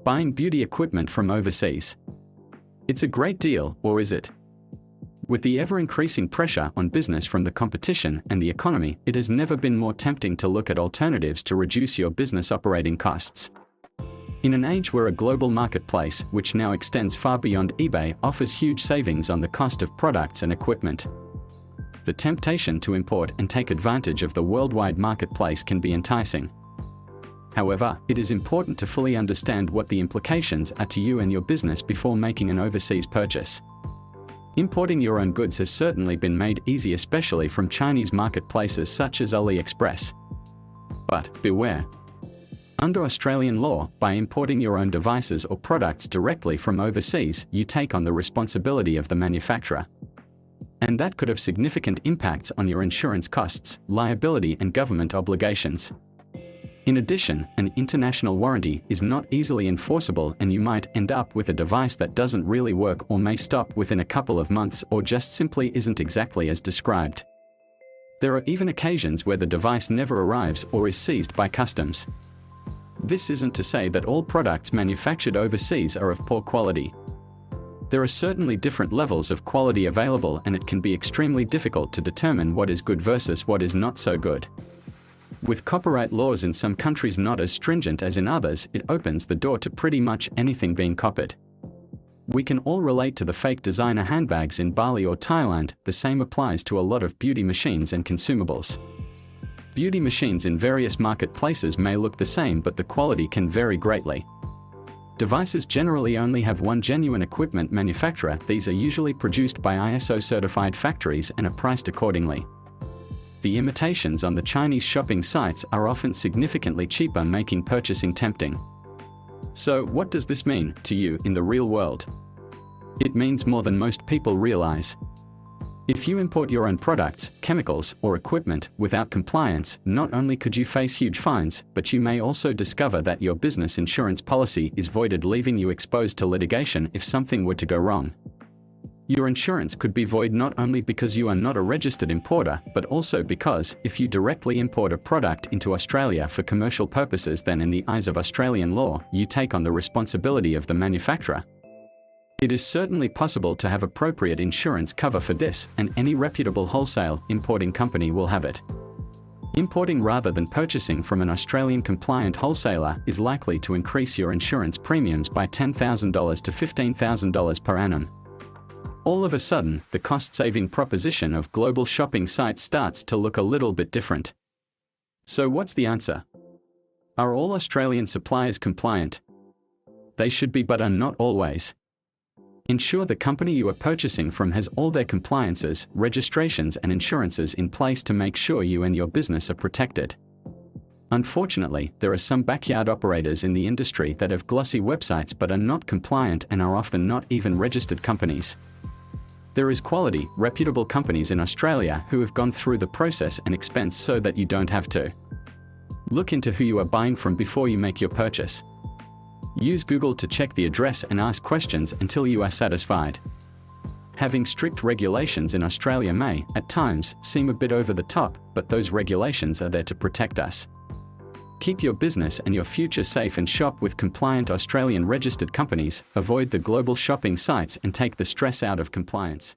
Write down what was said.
Buying beauty equipment from overseas. It's a great deal, or is it? With the ever-increasing pressure on business from the competition and the economy, it has never been more tempting to look at alternatives to reduce your business operating costs. In an age where a global marketplace, which now extends far beyond eBay, offers huge savings on the cost of products and equipment, the temptation to import and take advantage of the worldwide marketplace can be enticing. However, it is important to fully understand what the implications are to you and your business before making an overseas purchase. Importing your own goods has certainly been made easy, especially from Chinese marketplaces such as AliExpress. But beware. Under Australian law, by importing your own devices or products directly from overseas, you take on the responsibility of the manufacturer. And that could have significant impacts on your insurance costs, liability, and government obligations. In addition, an international warranty is not easily enforceable, and you might end up with a device that doesn't really work or may stop within a couple of months or just simply isn't exactly as described. There are even occasions where the device never arrives or is seized by customs. This isn't to say that all products manufactured overseas are of poor quality. There are certainly different levels of quality available, and it can be extremely difficult to determine what is good versus what is not so good. With copyright laws in some countries not as stringent as in others, it opens the door to pretty much anything being copied. We can all relate to the fake designer handbags in Bali or Thailand. The same applies to a lot of beauty machines and consumables. Beauty machines in various marketplaces may look the same, but the quality can vary greatly. Devices generally only have one genuine equipment manufacturer. These are usually produced by ISO-certified factories and are priced accordingly. The imitations on the Chinese shopping sites are often significantly cheaper, making purchasing tempting. So, what does this mean to you in the real world? It means more than most people realize. If you import your own products, chemicals, or equipment without compliance, not only could you face huge fines, but you may also discover that your business insurance policy is voided, leaving you exposed to litigation if something were to go wrong. Your insurance could be void not only because you are not a registered importer, but also because, if you directly import a product into Australia for commercial purposes, then in the eyes of Australian law, you take on the responsibility of the manufacturer. It is certainly possible to have appropriate insurance cover for this, and any reputable wholesale importing company will have it. Importing rather than purchasing from an Australian compliant wholesaler is likely to increase your insurance premiums by $10,000 to $15,000 per annum. All of a sudden, the cost-saving proposition of global shopping sites starts to look a little bit different. So what's the answer? Are all Australian suppliers compliant? They should be, but are not always. Ensure the company you are purchasing from has all their compliances, registrations, and insurances in place to make sure you and your business are protected. Unfortunately, there are some backyard operators in the industry that have glossy websites but are not compliant and are often not even registered companies. There is quality, reputable companies in Australia who have gone through the process and expense so that you don't have to. Look into who you are buying from before you make your purchase. Use Google to check the address and ask questions until you are satisfied. Having strict regulations in Australia may, at times, seem a bit over the top, but those regulations are there to protect us. Keep your business and your future safe and shop with compliant Australian registered companies. Avoid the global shopping sites and take the stress out of compliance.